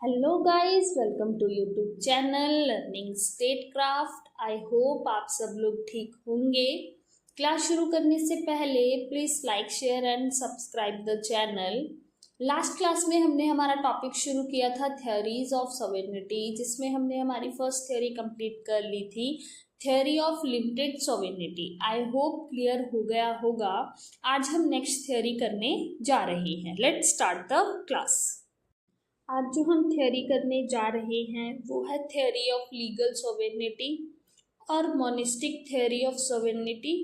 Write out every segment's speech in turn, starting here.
Hello guys, welcome to YouTube channel learning statecraft. I hope आप सब लोग ठीक होंगे। क्लास शुरू करने से पहले please like share and subscribe the channel. Last class में हमने हमारा टॉपिक शुरू किया था थ्योरीज ऑफ सॉवरेनिटी, जिसमें हमने हमारी फर्स्ट थ्योरी कंप्लीट कर ली थी, theory of limited sovereignty. I hope clear हो गया होगा। आज हम नेक्स्ट थ्योरी करने जा रहे हैं। Let's start the class. आज जो हम थ्योरी करने जा रहे हैं वो है थ्योरी ऑफ लीगल सॉवरेनिटी और monistic theory of sovereignty.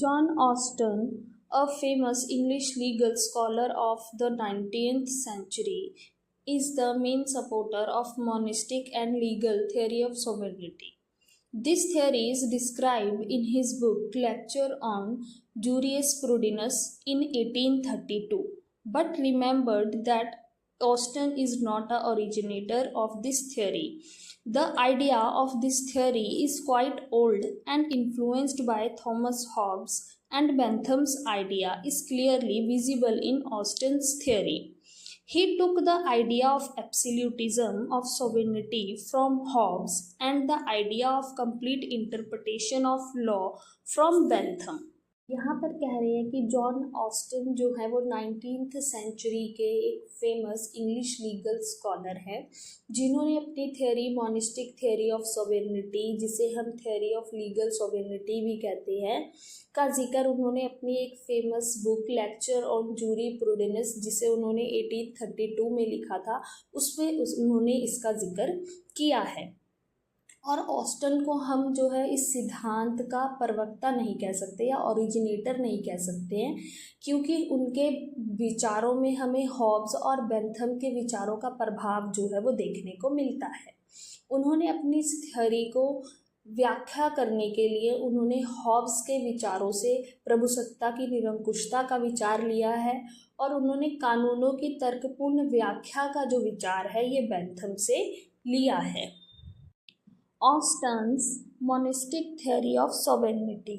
John Austin, a famous English legal scholar of the 19th century, is the main supporter of monistic and legal theory of sovereignty. This theory is described in his book Lecture on Jurisprudence in 1832, but remembered that Austin is not a originator of this theory. The idea of this theory is quite old and influenced by Thomas Hobbes, and Bentham's idea is clearly visible in Austin's theory. He took the idea of absolutism of sovereignty from Hobbes and the idea of complete interpretation of law from Bentham. यहाँ पर कह रहे हैं कि John Austin जो है वो 19th century के एक फेमस इंग्लिश लीगल स्कॉलर है, जिन्होंने अपनी theory monistic theory of sovereignty, जिसे हम थ्योरी ऑफ लीगल सॉवरेनिटी भी कहते हैं, का जिक्र उन्होंने अपनी एक famous book lecture on jurisprudence, जिसे उन्होंने 1832 में लिखा था, उसमें उन्होंने इसका जिक्र किया है। और ऑस्टन को हम जो है इस सिद्धांत का प्रवक्ता नहीं कह सकते या ओरिजिनेटर नहीं कह सकते हैं, क्योंकि उनके विचारों में हमें हॉब्स और बेंथम के विचारों का प्रभाव जो है वो देखने को मिलता है। उन्होंने अपनी इस थ्योरी को व्याख्या करने के लिए उन्होंने हॉब्स के विचारों से प्रभुसत्ता की निरंकुशता का विचार लिया है, और उन्होंने कानूनों की तर्कपूर्ण व्याख्या का जो विचार है ये बेंथम से लिया है। Austin's monistic theory of sovereignty.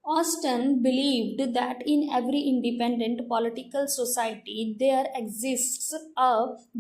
Austin believed that in every independent political society there exists a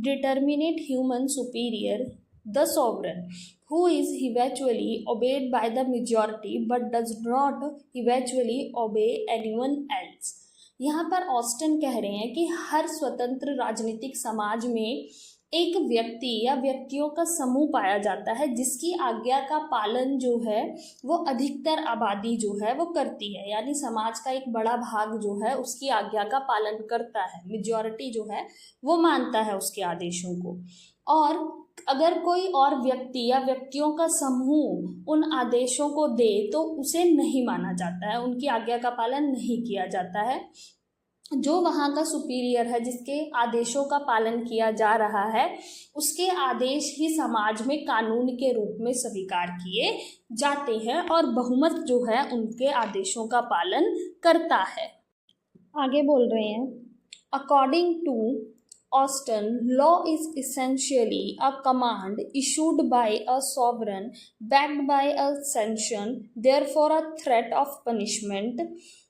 determinate human superior, the sovereign, who is eventually obeyed by the majority but does not eventually obey anyone else. यहाँ पर Austin कह रहे हैं कि हर स्वतंत्र राजनीतिक समाज में एक व्यक्ति या व्यक्तियों का समूह पाया जाता है, जिसकी आज्ञा का पालन जो है वो अधिकतर आबादी जो है वो करती है, यानी समाज का एक बड़ा भाग जो है उसकी आज्ञा का पालन करता है, मेजॉरिटी जो है वो मानता है उसके आदेशों को। और अगर कोई और व्यक्ति या व्यक्तियों का समूह उन आदेशों को दे तो उसे नहीं माना जाता है, उनकी आज्ञा का पालन नहीं किया जाता है। जो वहाँ का सुपीरियर है, जिसके आदेशों का पालन किया जा रहा है, उसके आदेश ही समाज में कानून के रूप में स्वीकार किए जाते हैं और बहुमत जो है उनके आदेशों का पालन करता है। आगे बोल रहे हैं, according to Austin, law is essentially a command issued by a sovereign backed by a sanction, therefore a threat of punishment.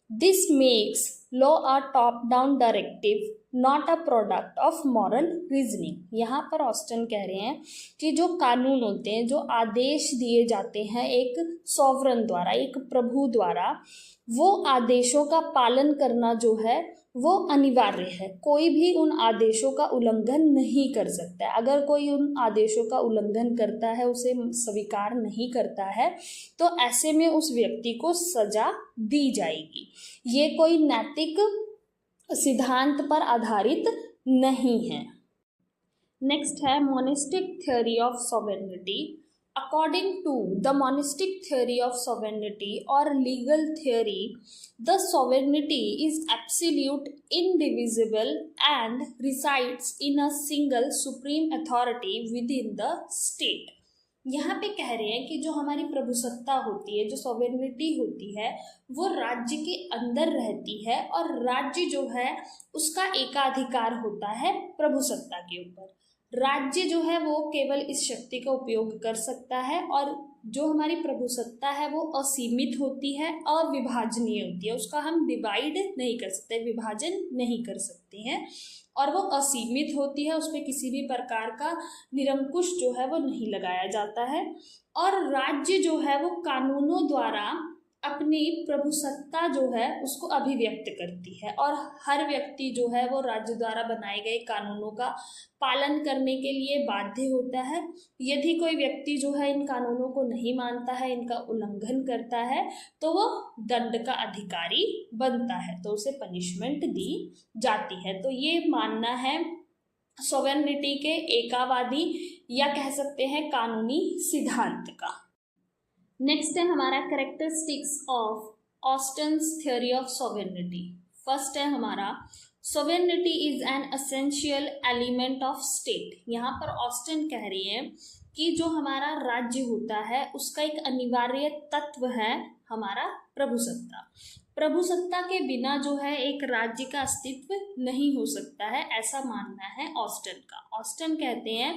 This makes law a top-down directive, not a product of moral reasoning. यहाँ पर Austin कह रहे हैं कि जो कानून होते हैं, जो आदेश दिए जाते हैं एक सॉवरन द्वारा, एक प्रभु द्वारा, वो आदेशों का पालन करना जो है वो अनिवार्य है। कोई भी उन आदेशों का उल्लंघन नहीं कर सकता है। अगर कोई उन आदेशों का उल्लंघन करता है, उसे स्वीकार नहीं करता है, तो ऐसे में उस व्यक्ति को सजा दी जाएगी। ये कोई नैतिक सिद्धांत पर आधारित नहीं है। नेक्स्ट है monistic theory of sovereignty. According to the monistic theory of sovereignty or legal theory, the sovereignty is absolute, indivisible, and resides in a single supreme authority within the state. यहाँ पे कह रहे हैं कि जो हमारी प्रभुसत्ता होती है, जो सॉवरेनिटी होती है, वो राज्य के अंदर रहती है, और राज्य जो है उसका एकाधिकार होता है प्रभुसत्ता के ऊपर। राज्य जो है वो केवल इस शक्ति का उपयोग कर सकता है और जो हमारी प्रभुसत्ता है वो असीमित होती है, अविभाजनीय होती है, उसका हम डिवाइड नहीं कर सकते, विभाजन नहीं कर सकते हैं, और वो असीमित होती है, उस पर किसी भी प्रकार का निरंकुश जो है वो नहीं लगाया जाता है। और राज्य जो है वो कानूनों द्वारा अपनी प्रभुसत्ता जो है उसको अभिव्यक्त करती है, और हर व्यक्ति जो है वो राज्य द्वारा बनाए गए कानूनों का पालन करने के लिए बाध्य होता है। यदि कोई व्यक्ति जो है इन कानूनों को नहीं मानता है, इनका उल्लंघन करता है, तो वो दंड का अधिकारी बनता है, तो उसे पनिशमेंट दी जाती है। तो ये मानना है सॉवरेनिटी के एकावादी या कह सकते हैं कानूनी सिद्धांत का। नेक्स्ट है हमारा characteristics of Austin's theory of sovereignty. First है हमारा sovereignty is an essential element of state. यहाँ पर ऑस्टन कह रही है कि जो हमारा राज्य होता है उसका एक अनिवार्य तत्व है हमारा प्रभुसत्ता। प्रभुसत्ता के बिना जो है एक राज्य का अस्तित्व नहीं हो सकता है, ऐसा मानना है ऑस्टन का। ऑस्टन कहते हैं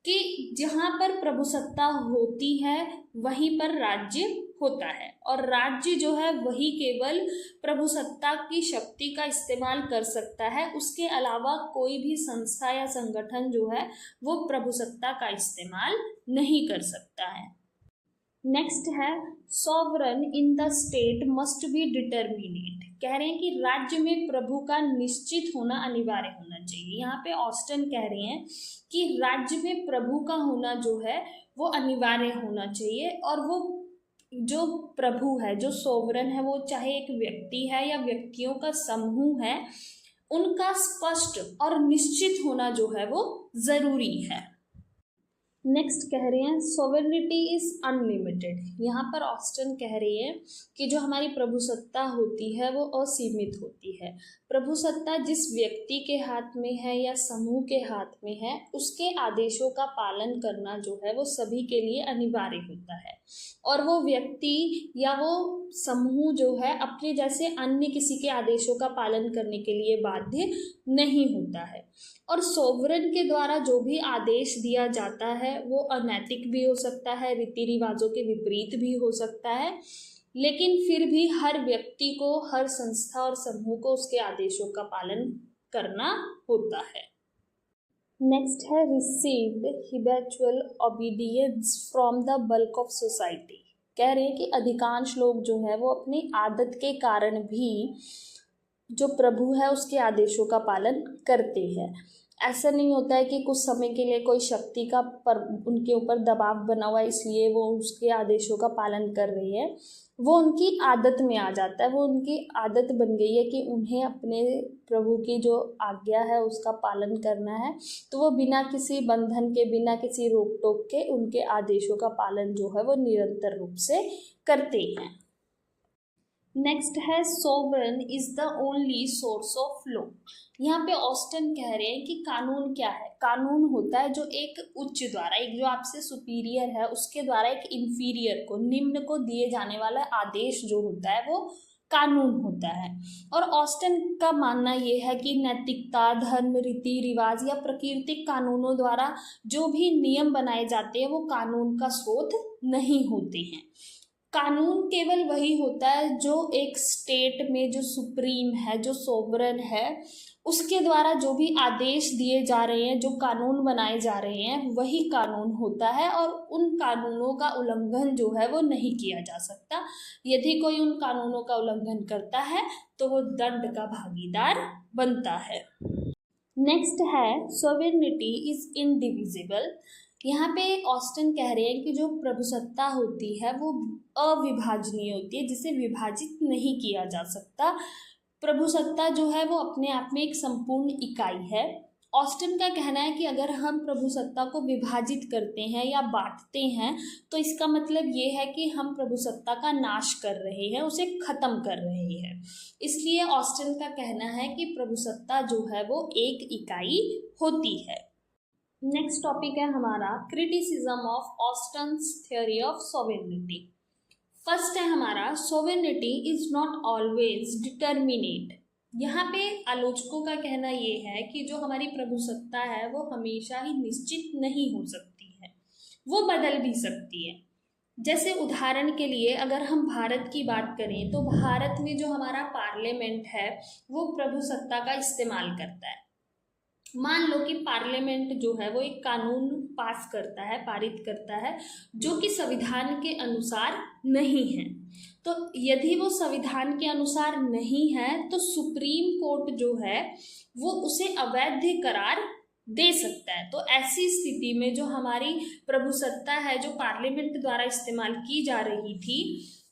कि जहाँ पर प्रभुसत्ता होती है वहीं पर राज्य होता है, और राज्य जो है वही केवल प्रभुसत्ता की शक्ति का इस्तेमाल कर सकता है, उसके अलावा कोई भी संस्था या संगठन जो है वो प्रभुसत्ता का इस्तेमाल नहीं कर सकता है। नेक्स्ट है sovereign in the state must be determinate. कह रहे हैं कि राज्य में प्रभु का निश्चित होना अनिवार्य होना चाहिए। यहाँ पे ऑस्टन कह रहे हैं कि राज्य में प्रभु का होना जो है वो अनिवार्य होना चाहिए, और वो जो प्रभु है, जो सोवरन है, वो चाहे एक व्यक्ति है या व्यक्तियों का समूह है, उनका स्पष्ट और निश्चित होना जो है वो जरूरी है। नेक्स्ट कह रहे हैं सॉवरेनिटी इज अनलिमिटेड। यहाँ पर ऑस्टन कह रही है कि जो हमारी प्रभुसत्ता होती है वो असीमित होती है। प्रभुसत्ता जिस व्यक्ति के हाथ में है या समूह के हाथ में है, उसके आदेशों का पालन करना जो है वो सभी के लिए अनिवार्य होता है, और वो व्यक्ति या वो समूह जो है अपने जैसे अन्य किसी के आदेशों का पालन करने के लिए बाध्य नहीं होता है। और सोवरन के द्वारा जो भी आदेश दिया जाता है वो अनैतिक भी हो सकता है, रीति रिवाजों के विपरीत भी हो सकता है, लेकिन फिर भी हर व्यक्ति को, हर संस्था और समूह को उसके आदेशों का पालन करना होता है। नेक्स्ट है received habitual obedience from the bulk of society. कह रहे हैं कि अधिकांश लोग जो है वो अपनी आदत के कारण भी जो प्रभु है उसके आदेशों का पालन करते हैं। ऐसा नहीं होता है कि कुछ समय के लिए कोई शक्ति का उनके ऊपर दबाव बना हुआ है इसलिए वो उसके आदेशों का पालन कर रही है, वो उनकी आदत में आ जाता है, वो उनकी आदत बन गई है कि उन्हें अपने प्रभु की जो आज्ञा है उसका पालन करना है, तो वो बिना किसी बंधन के, बिना किसी रोक टोक के उनके आदेशों का पालन जो है वो निरंतर रूप से करते हैं। नेक्स्ट है sovereign is the only source of law. यहाँ पे ऑस्टन कह रहे हैं कि कानून क्या है? कानून होता है जो एक उच्च द्वारा, एक जो आपसे सुपीरियर है उसके द्वारा एक इंफीरियर को, निम्न को दिए जाने वाला आदेश जो होता है वो कानून होता है। और ऑस्टन का मानना ये है कि नैतिकता, धर्म, रीति रिवाज या प्राकृतिक कानूनों द्वारा जो भी नियम बनाए जाते हैं वो कानून का स्रोत नहीं होते हैं। कानून केवल वही होता है जो एक स्टेट में जो सुप्रीम है, जो सोवरन है, उसके द्वारा जो भी आदेश दिए जा रहे हैं, जो कानून बनाए जा रहे हैं, वही कानून होता है, और उन कानूनों का उल्लंघन जो है वो नहीं किया जा सकता। यदि कोई उन कानूनों का उल्लंघन करता है तो वो दंड का भागीदार बनता है। नेक्स्ट है सॉवरेनिटी इज इनडिविजिबल। यहाँ पे ऑस्टन कह रहे हैं कि जो प्रभुसत्ता होती है वो अविभाजनीय होती है, जिसे विभाजित नहीं किया जा सकता। प्रभुसत्ता जो है वो अपने आप में एक संपूर्ण इकाई है। ऑस्टन का कहना है कि अगर हम प्रभुसत्ता को विभाजित करते हैं या बांटते हैं तो इसका मतलब ये है कि हम प्रभुसत्ता का नाश कर रहे हैं, उसे खत्म कर रहे हैं। इसलिए ऑस्टन का कहना है कि प्रभुसत्ता जो है वो एक इकाई होती है। नेक्स्ट टॉपिक है हमारा criticism of Austin's theory of sovereignty. First है हमारा sovereignty is not always determinate. यहाँ पे आलोचकों का कहना ये है कि जो हमारी प्रभुसत्ता है वो हमेशा ही निश्चित नहीं हो सकती है, वो बदल भी सकती है। जैसे उदाहरण के लिए अगर हम भारत की बात करें तो भारत में जो हमारा पार्लियामेंट है वो प्रभुसत्ता का इस्तेमाल करता है। मान लो कि पार्लियामेंट जो है वो एक कानून पास करता है, पारित करता है, जो कि संविधान के अनुसार नहीं है। तो यदि वो संविधान के अनुसार नहीं है तो सुप्रीम कोर्ट जो है वो उसे अवैध करार दे सकता है। तो ऐसी स्थिति में जो हमारी प्रभुसत्ता है जो पार्लियामेंट द्वारा इस्तेमाल की जा रही थी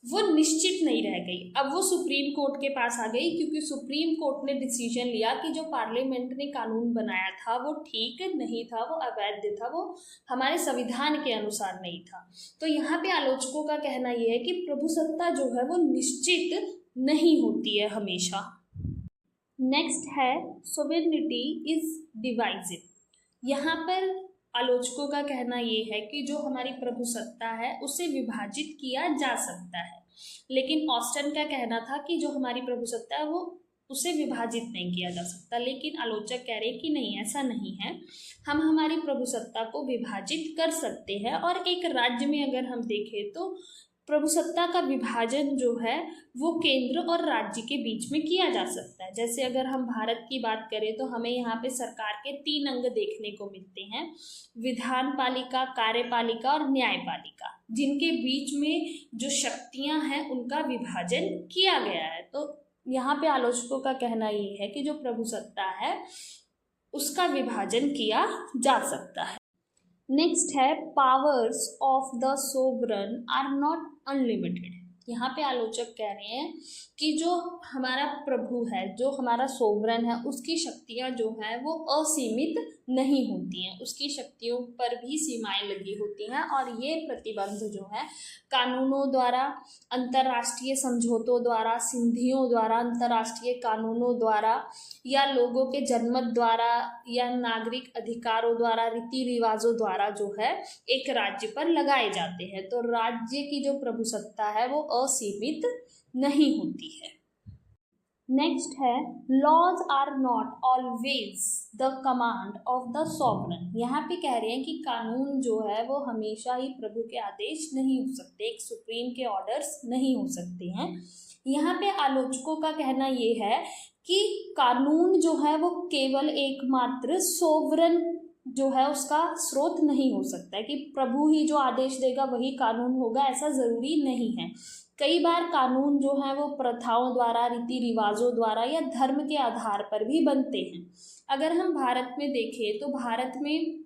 वो निश्चित नहीं रह गई। अब वो सुप्रीम कोर्ट के पास आ गई, क्योंकि सुप्रीम कोर्ट ने डिसीजन लिया कि जो पार्लियामेंट ने कानून बनाया था वो ठीक नहीं था, वो अवैध था, वो हमारे संविधान के अनुसार नहीं था। तो यहाँ पे आलोचकों का कहना यह है कि प्रभुसत्ता जो है वो निश्चित नहीं होती है हमेशा। नेक्स्ट है सोवेरेनिटी इज डिवाइसिव। यहाँ पर आलोचकों का कहना ये है कि जो हमारी प्रभुसत्ता है उसे विभाजित किया जा सकता है, लेकिन ऑस्टन का कहना था कि जो हमारी प्रभुसत्ता है वो उसे विभाजित नहीं किया जा सकता। लेकिन आलोचक कह रहे हैं कि नहीं, ऐसा नहीं है, हम हमारी प्रभुसत्ता को विभाजित कर सकते हैं। और एक राज्य में अगर हम देखें तो प्रभुसत्ता का विभाजन जो है वो केंद्र और राज्य के बीच में किया जा सकता है। जैसे अगर हम भारत की बात करें तो हमें यहाँ पे सरकार के 3 अंग देखने को मिलते हैं, विधान पालिका, कार्यपालिका और न्यायपालिका, जिनके बीच में जो शक्तियाँ हैं उनका विभाजन किया गया है। तो यहाँ पे आलोचकों का कहना ये है कि जो प्रभुसत्ता है उसका विभाजन किया जा सकता है। नेक्स्ट है powers of the sovereign are not unlimited. यहाँ पे आलोचक कह रहे हैं कि जो हमारा प्रभु है, जो हमारा सोवरन है, उसकी शक्तियाँ जो हैं वो असीमित नहीं होती हैं, उसकी शक्तियों पर भी सीमाएं लगी होती हैं। और ये प्रतिबंध जो है कानूनों द्वारा, अंतर्राष्ट्रीय समझौतों द्वारा, संधियों द्वारा, अंतर्राष्ट्रीय कानूनों द्वारा या लोगों के जनमत द्वारा या नागरिक अधिकारों द्वारा, रीति रिवाजों द्वारा जो है एक राज्य पर लगाए जाते हैं। तो राज्य की जो प्रभुसत्ता है वो असीमित नहीं होती है। नेक्स्ट है laws are not always the command of the sovereign. यहाँ पे कह रहे हैं कि कानून जो है वो हमेशा ही प्रभु के आदेश नहीं हो सकते, एक सुप्रीम के ऑर्डर्स नहीं हो सकते हैं। यहाँ पे आलोचकों का कहना ये है कि कानून जो है वो केवल एकमात्र सोवरन जो है उसका स्रोत नहीं हो सकता है, कि प्रभु ही जो आदेश देगा वही कानून होगा, ऐसा ज़रूरी नहीं है। कई बार कानून जो है वो प्रथाओं द्वारा, रीति रिवाजों द्वारा या धर्म के आधार पर भी बनते हैं। अगर हम भारत में देखें तो भारत में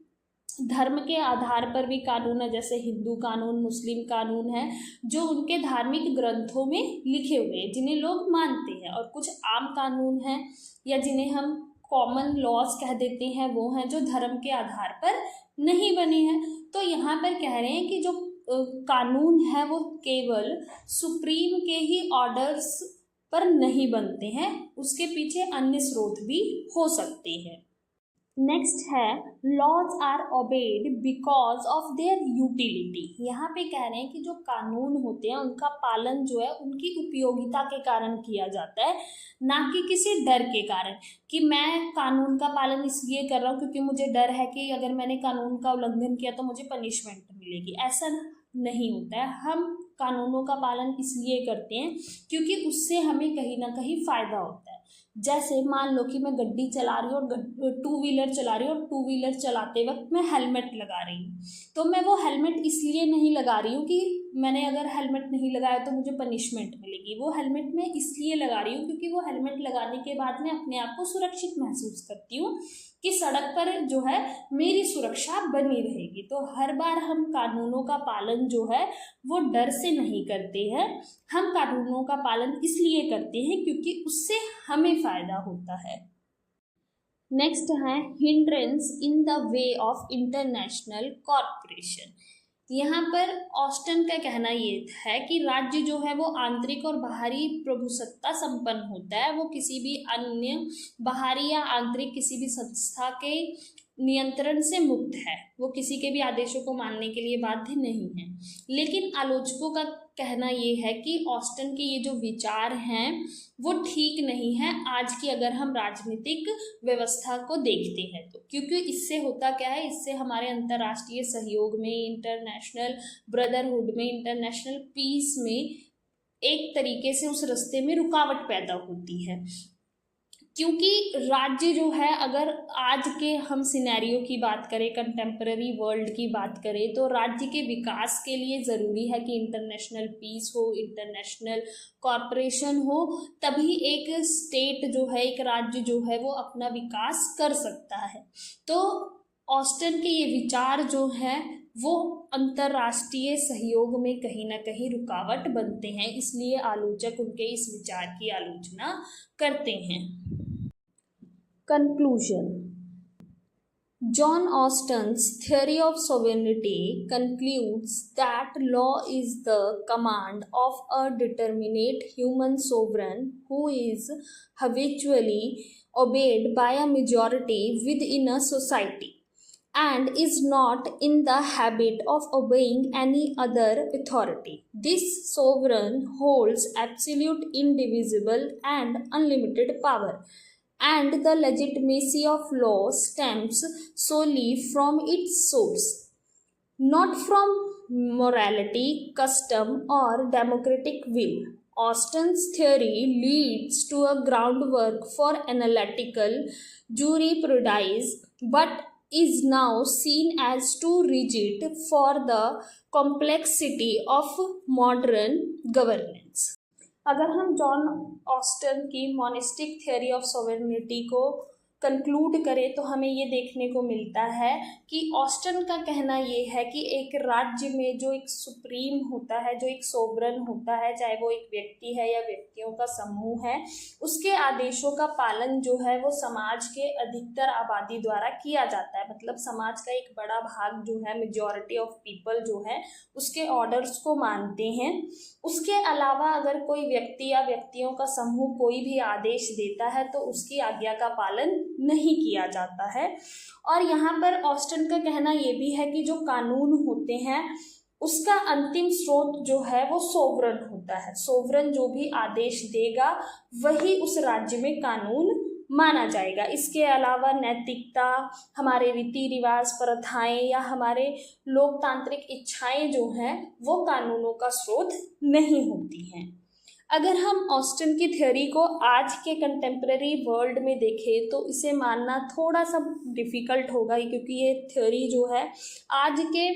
धर्म के आधार पर भी कानून है, जैसे हिंदू कानून, मुस्लिम कानून है, जो उनके धार्मिक ग्रंथों में लिखे हुए हैं, जिन्हें लोग मानते हैं। और कुछ आम कानून हैं या जिन्हें हम कॉमन लॉज कह देते हैं, वो हैं जो धर्म के आधार पर नहीं बने हैं। तो यहाँ पर कह रहे हैं कि जो कानून है वो केवल सुप्रीम के ही ऑर्डर्स पर नहीं बनते हैं, उसके पीछे अन्य स्रोत भी हो सकते हैं। नेक्स्ट है laws are obeyed because of their utility. यहाँ पे कह रहे हैं कि जो कानून होते हैं उनका पालन जो है उनकी उपयोगिता के कारण किया जाता है, ना कि किसी डर के कारण, कि मैं कानून का पालन इसलिए कर रहा हूँ क्योंकि मुझे डर है कि अगर मैंने कानून का उल्लंघन किया तो मुझे पनिशमेंट मिलेगी। ऐसा नहीं होता है। हम कानूनों का पालन इसलिए करते हैं क्योंकि उससे हमें कहीं ना कहीं फ़ायदा होता है। जैसे मान लो कि मैं गड्डी चला रही हूँ और 2 व्हीलर चला रही हूँ और 2 व्हीलर चलाते वक्त मैं हेलमेट लगा रही हूँ, तो मैं वो हेलमेट इसलिए नहीं लगा रही हूँ कि मैंने अगर हेलमेट नहीं लगाया तो मुझे पनिशमेंट मिलेगी। वो हेलमेट मैं इसलिए लगा रही हूँ क्योंकि वो हेलमेट लगाने के बाद मैं अपने आप को सुरक्षित महसूस करती हूँ कि सड़क पर जो है मेरी सुरक्षा बनी रहेगी। तो हर बार हम कानूनों का पालन जो है वो डर से नहीं करते हैं, हम कानूनों का पालन इसलिए करते हैं क्योंकि उससे हमें फ़ायदा होता है। नेक्स्ट है hindrance in the way of international corporation. यहाँ पर ऑस्टन का कहना ये है कि राज्य जो है वो आंतरिक और बाहरी प्रभुसत्ता संपन्न होता है, वो किसी भी अन्य बाहरी या आंतरिक किसी भी संस्था के नियंत्रण से मुक्त है, वो किसी के भी आदेशों को मानने के लिए बाध्य नहीं है। लेकिन आलोचकों का कहना ये है कि ऑस्टन के ये जो विचार हैं वो ठीक नहीं है आज की अगर हम राजनीतिक व्यवस्था को देखते हैं तो, क्योंकि इससे होता क्या है, इससे हमारे अंतर्राष्ट्रीय सहयोग में, इंटरनेशनल ब्रदरहुड में, इंटरनेशनल पीस में एक तरीके से उस रास्ते में रुकावट पैदा होती है। क्योंकि राज्य जो है, अगर आज के हम सिनेरियो की बात करें, कंटेम्पररी वर्ल्ड की बात करें, तो राज्य के विकास के लिए ज़रूरी है कि इंटरनेशनल पीस हो, इंटरनेशनल कॉरपोरेशन हो, तभी एक स्टेट जो है, एक राज्य जो है वो अपना विकास कर सकता है। तो ऑस्टन के ये विचार जो हैं वो अंतर्राष्ट्रीय सहयोग में कहीं ना कहीं रुकावट बनते हैं, इसलिए आलोचक उनके इस विचार की आलोचना करते हैं। Conclusion. John Austin's theory of sovereignty concludes that law is the command of a determinate human sovereign who is habitually obeyed by a majority within a society and is not in the habit of obeying any other authority. This sovereign holds absolute, indivisible, and unlimited power, and the legitimacy of law stems solely from its source, not from morality, custom, or democratic will. Austin's theory leads to a groundwork for analytical jurisprudence, but is now seen as too rigid for the complexity of modern governance. अगर हम John Austin की monistic theory of sovereignty को conclude करें तो हमें ये देखने को मिलता है कि ऑस्टन का कहना ये है कि एक राज्य में जो एक सुप्रीम होता है, जो एक सोवरन होता है, चाहे वो एक व्यक्ति है या व्यक्तियों का समूह है, उसके आदेशों का पालन जो है वो समाज के अधिकतर आबादी द्वारा किया जाता है। मतलब समाज का एक बड़ा भाग जो है, मेजॉरिटी ऑफ पीपल जो है, उसके ऑर्डर्स को मानते हैं। उसके अलावा अगर कोई व्यक्ति या व्यक्तियों का समूह कोई भी आदेश देता है तो उसकी आज्ञा का पालन नहीं किया जाता है। और यहाँ पर ऑस्टन का कहना ये भी है कि जो कानून होते हैं उसका अंतिम स्रोत जो है वो सोवरन होता है। सोवरन जो भी आदेश देगा वही उस राज्य में कानून माना जाएगा। इसके अलावा नैतिकता, हमारे रीति रिवाज, प्रथाएं या हमारे लोकतांत्रिक इच्छाएं जो हैं वो कानूनों का स्रोत नहीं होती हैं। अगर हम ऑस्टन की थ्योरी को आज के कंटेम्प्रेरी वर्ल्ड में देखें तो इसे मानना थोड़ा सा डिफ़िकल्ट होगा, क्योंकि ये थ्योरी जो है आज के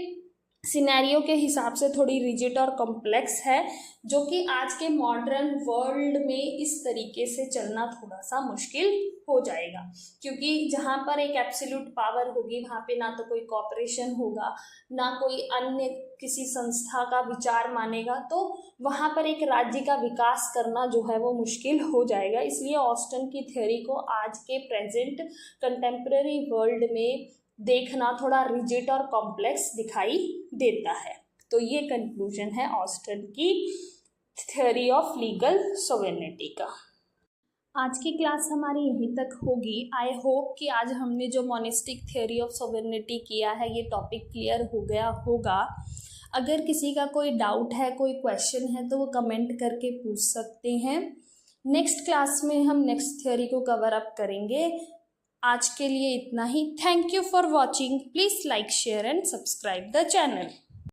सिनेरियो के हिसाब से थोड़ी रिजिड और कॉम्प्लेक्स है, जो कि आज के मॉडर्न वर्ल्ड में इस तरीके से चलना थोड़ा सा मुश्किल हो जाएगा। क्योंकि जहाँ पर एक एब्सोल्यूट पावर होगी वहाँ पे ना तो कोई कॉपरेशन होगा, ना कोई अन्य किसी संस्था का विचार मानेगा, तो वहाँ पर एक राज्य का विकास करना जो है वो मुश्किल हो जाएगा। इसलिए ऑस्टन की थ्योरी को आज के प्रेजेंट कंटेम्प्रेरी वर्ल्ड में देखना थोड़ा रिजिड और कॉम्प्लेक्स दिखाई देता है। तो ये कंक्लूजन है ऑस्टन की थ्योरी ऑफ लीगल सोवेरेनिटी का। आज की क्लास हमारी यहीं तक होगी। आई होप कि आज हमने जो मोनिस्टिक थ्योरी ऑफ सोवेरेनिटी किया है ये टॉपिक क्लियर हो गया होगा। अगर किसी का कोई डाउट है, कोई क्वेश्चन है तो वो कमेंट करके पूछ सकते हैं। नेक्स्ट क्लास में हम नेक्स्ट थ्योरी को कवर अप करेंगे। आज के लिए इतना ही। Thank you for watching. Please like, share and subscribe the channel.